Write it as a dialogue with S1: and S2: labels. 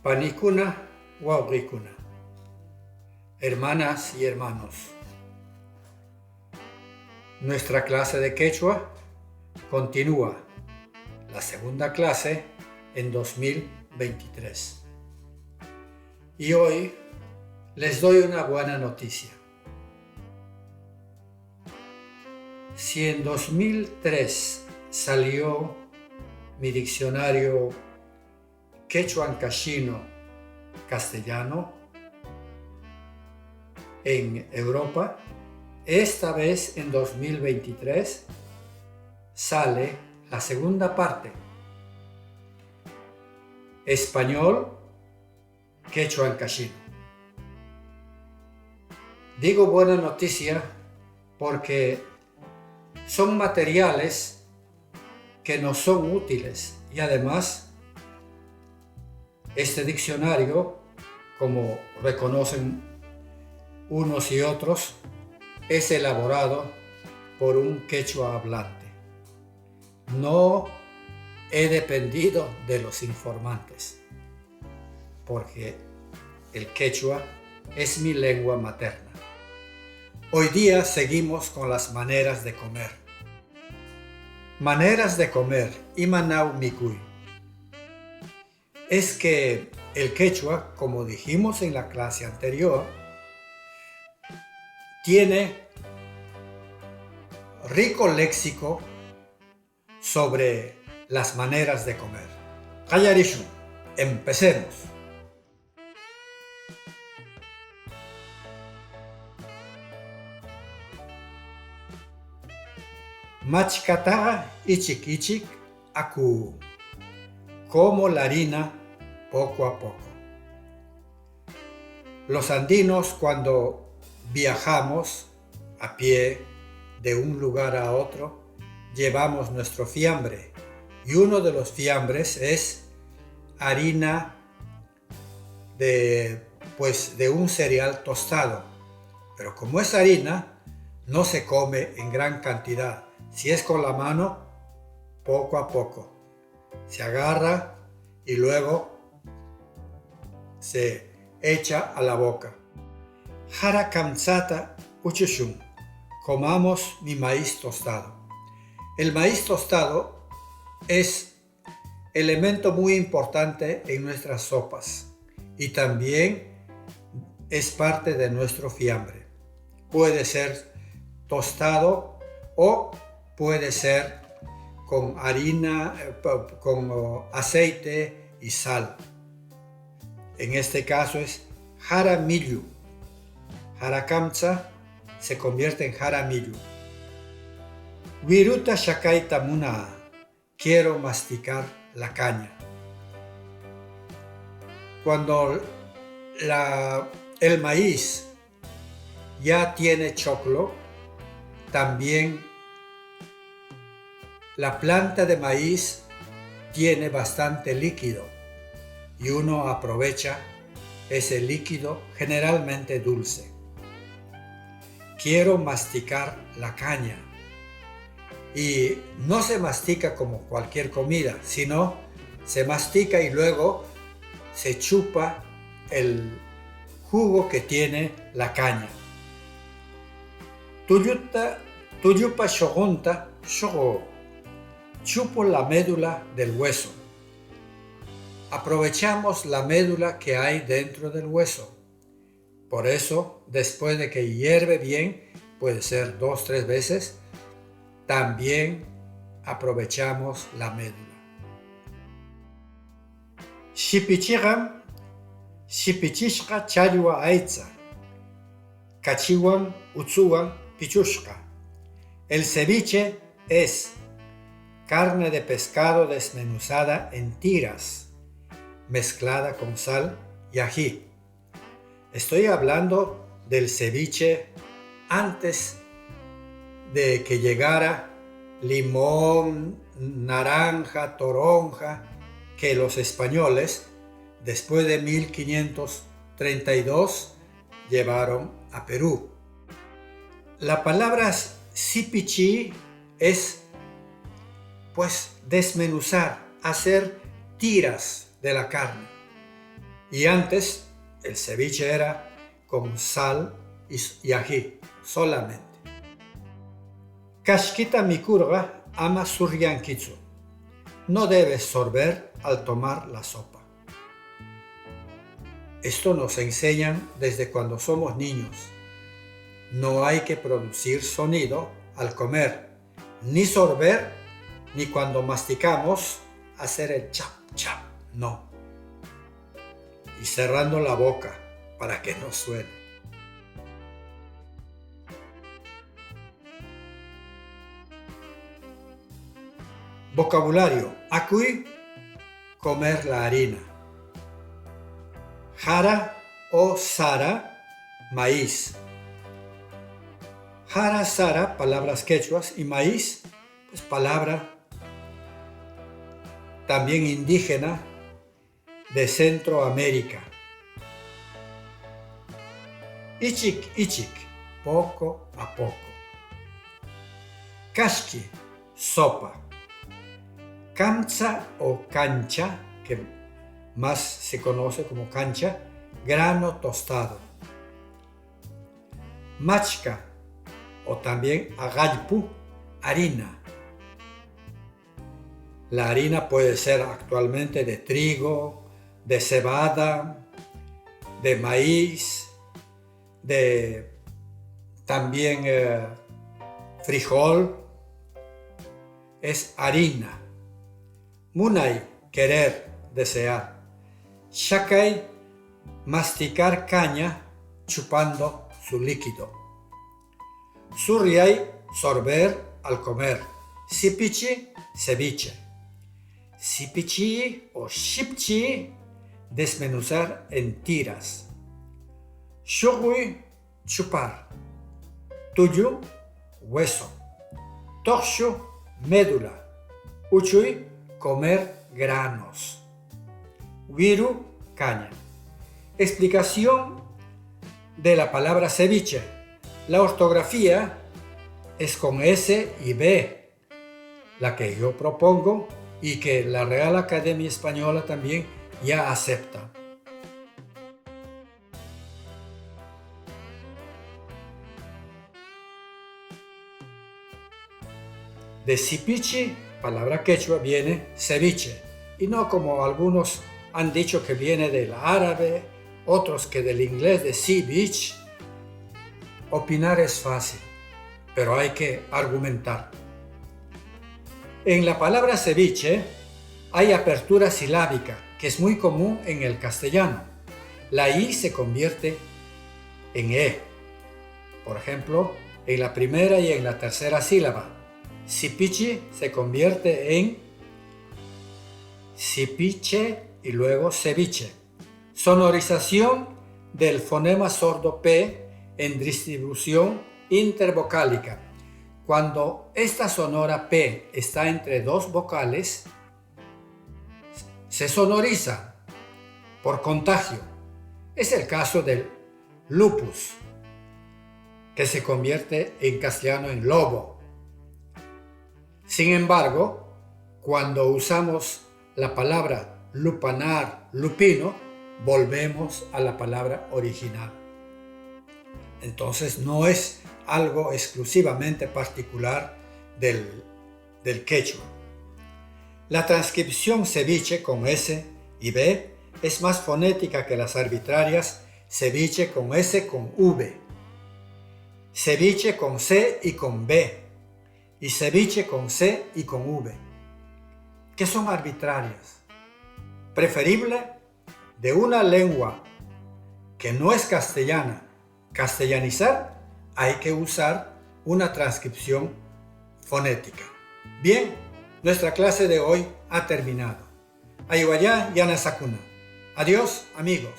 S1: Panicuna Waugricuna. Hermanas y hermanos, nuestra clase de quechua continúa, la segunda clase en 2023. Y hoy les doy una buena noticia. Si en 2003 salió mi diccionario quechua-ancashino castellano en Europa, esta vez en 2023 sale la segunda parte, español quechua-ancashino. Digo buena noticia porque son materiales que nos son útiles y además este diccionario, como reconocen unos y otros, es elaborado por un quechua hablante. No he dependido de los informantes, porque el quechua es mi lengua materna. Hoy día seguimos con las maneras de comer. Maneras de comer, Imanau Mikui. Es que el quechua, como dijimos en la clase anterior, tiene rico léxico sobre las maneras de comer. Hayarishu, empecemos. Machkata ichik ichik aku. Como la harina poco a poco. Los andinos, cuando viajamos a pie de un lugar a otro, llevamos nuestro fiambre, y uno de los fiambres es harina de un cereal tostado. Pero como es harina, no se come en gran cantidad. Si es con la mano, poco a poco. Se agarra y luego se echa a la boca. Hara kamsata uchushun. Comamos mi maíz tostado. El maíz tostado es elemento muy importante en nuestras sopas y también es parte de nuestro fiambre. Puede ser tostado o puede ser con harina, con aceite y sal. En este caso es jaramillu. Jarakamsa se convierte en jaramillu. Viruta shakaita muna. Quiero masticar la caña. Cuando el maíz ya tiene choclo, también la planta de maíz tiene bastante líquido y uno aprovecha ese líquido generalmente dulce. Quiero masticar la caña. Y no se mastica como cualquier comida, sino se mastica y luego se chupa el jugo que tiene la caña. Tuyupa shogunta shogo. Chupo la médula del hueso. Aprovechamos la médula que hay dentro del hueso. Por eso, después de que hierve bien, puede ser 2-3 veces, también aprovechamos la médula. Shipichigam, shipichishka chayua aitza. Cachiwan, utsuwan, pichushka. El ceviche es carne de pescado desmenuzada en tiras, mezclada con sal y ají. Estoy hablando del ceviche antes de que llegara limón, naranja, toronja, que los españoles, después de 1532, llevaron a Perú. La palabra sipichí es desmenuzar, hacer tiras de la carne. Y antes el ceviche era con sal y ají solamente. Kashkita mikurqa ama suryankitsu. No debes sorber al tomar la sopa. Esto nos enseñan desde cuando somos niños. No hay que producir sonido al comer, ni sorber, ni cuando masticamos hacer el chap, chap, no. Y cerrando la boca para que no suene. Vocabulario. Akui, comer la harina. Jara o sara, maíz. Jara, sara, palabras quechuas, y maíz, pues palabra también indígena de Centroamérica. Ichik, ichik, poco a poco. Kashki, sopa. Kamcha o cancha, que más se conoce como cancha, grano tostado. Machka, o también agallpu, harina. La harina puede ser actualmente de trigo, de cebada, de maíz, de también frijol. Es harina. Munay, querer, desear. Shakai, masticar caña chupando su líquido. Suryay, sorber al comer. Sipichi, ceviche. Sipichi o shipchi, desmenuzar en tiras. Shugui, chupar. Tuyu, hueso. Tokshu, médula. Uchui, comer granos. Wiru, caña. Explicación de la palabra ceviche. La ortografía es con S y B, la que yo propongo y que la Real Academia Española también ya acepta. De sipichi, palabra quechua, viene ceviche, y no como algunos han dicho que viene del árabe, otros que del inglés de sea beach. Opinar es fácil, pero hay que argumentar. En la palabra ceviche hay apertura silábica, que es muy común en el castellano. La I se convierte en E. Por ejemplo, en la primera y en la tercera sílaba. Sipichi se convierte en sipiche y luego ceviche. Sonorización del fonema sordo P en distribución intervocálica. Cuando esta sonora P está entre dos vocales, se sonoriza por contagio. Es el caso del lupus, que se convierte en castellano en lobo. Sin embargo, cuando usamos la palabra lupanar, lupino, volvemos a la palabra original. Entonces no es algo exclusivamente particular del quechua. La transcripción ceviche con S y B es más fonética que las arbitrarias ceviche con S con V, ceviche con C y con B, y ceviche con C y con V, que son arbitrarias. Preferible de una lengua que no es castellana, castellanizar, hay que usar una transcripción fonética. Bien, nuestra clase de hoy ha terminado. Ayubaya Yana Sakuna. Adiós, amigos.